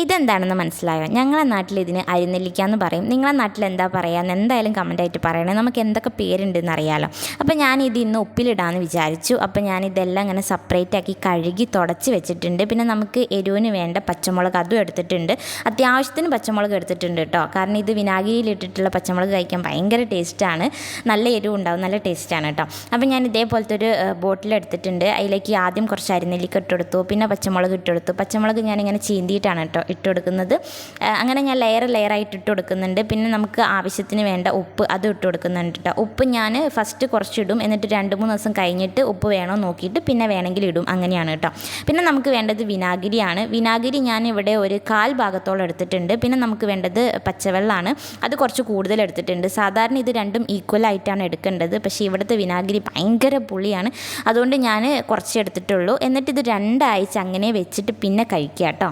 ഇതെന്താണെന്ന് മനസ്സിലായോ? ഞങ്ങളുടെ നാട്ടിൽ ഇതിന് അരിനെല്ലിക്ക എന്ന് പറയും. നിങ്ങളുടെ നാട്ടിൽ എന്താ പറയുക എന്തായാലും കമൻറ്റായിട്ട് പറയണേ. നമുക്ക് എന്തൊക്കെ പേരുണ്ടെന്ന് അറിയാമല്ലോ. അപ്പോൾ ഞാനിത് ഇന്ന് ഉപ്പിലിടാമെന്ന് വിചാരിച്ചു. അപ്പോൾ ഞാനിതെല്ലാം ഇങ്ങനെ സെപ്പറേറ്റ് ആക്കി കഴുകി തുടച്ച് വെച്ചിട്ടുണ്ട്. പിന്നെ നമുക്ക് എരിവിന് വേണ്ട പച്ചമുളക് അതും എടുത്തിട്ടുണ്ട്. അത്യാവശ്യത്തിന് പച്ചമുളക് എടുത്തിട്ടുണ്ട് കേട്ടോ. കാരണം ഇത് വിനാഗിരിയിലിട്ടിട്ടുള്ള പച്ചമുളക് കഴിക്കാൻ ഭയങ്കര ടേസ്റ്റാണ്. നല്ല എരിവ് ഉണ്ടാവും, നല്ല ടേസ്റ്റാണ് കേട്ടോ. അപ്പോൾ ഞാൻ ഇതേപോലത്തെ ഒരു ബോട്ടിലെടുത്തിട്ടുണ്ട്. അതിലേക്ക് ആദ്യം കുറച്ച് അരിനെല്ലിക്ക ഇട്ടെടുത്തു, പിന്നെ പച്ചമുളക് ഇട്ടെടുത്തു. പച്ചമുളക് ഞാനിങ്ങനെ ചീന്തിയിട്ടാണ് കേട്ടോ ഇട്ട് കൊടുക്കുന്നത്. അങ്ങനെ ഞാൻ ലെയറായിട്ട് ഇട്ട് കൊടുക്കുന്നുണ്ട്. പിന്നെ നമുക്ക് ആവശ്യത്തിന് വേണ്ട ഉപ്പ് അതും ഇട്ട് കൊടുക്കുന്നുണ്ട് കേട്ടോ. ഉപ്പ് ഞാൻ ഫസ്റ്റ് കുറച്ചിടും, എന്നിട്ട് 2-3 ദിവസം കഴിഞ്ഞിട്ട് ഉപ്പ് വേണോ നോക്കിയിട്ട് പിന്നെ വേണമെങ്കിൽ ഇടും, അങ്ങനെയാണ് കേട്ടോ. പിന്നെ നമുക്ക് വേണ്ടത് വിനാഗിരിയാണ്. വിനാഗിരി ഞാൻ ഇവിടെ ഒരു 1/4 ഭാഗത്തോളം എടുത്തിട്ടുണ്ട്. പിന്നെ നമുക്ക് വേണ്ടത് പച്ചവെള്ളമാണ്, അത് കുറച്ച് കൂടുതൽ എടുത്തിട്ടുണ്ട്. സാധാരണ ഇത് രണ്ടും ഈക്വലായിട്ടാണ് എടുക്കേണ്ടത്, പക്ഷേ ഇവിടുത്തെ വിനാഗിരി ഭയങ്കര പുളിയാണ്, അതുകൊണ്ട് ഞാൻ കുറച്ച് എടുത്തിട്ടുള്ളൂ. എന്നിട്ട് ഇത് 2 ആഴ്ച അങ്ങനെ വെച്ചിട്ട് പിന്നെ കഴിക്കുക കേട്ടോ.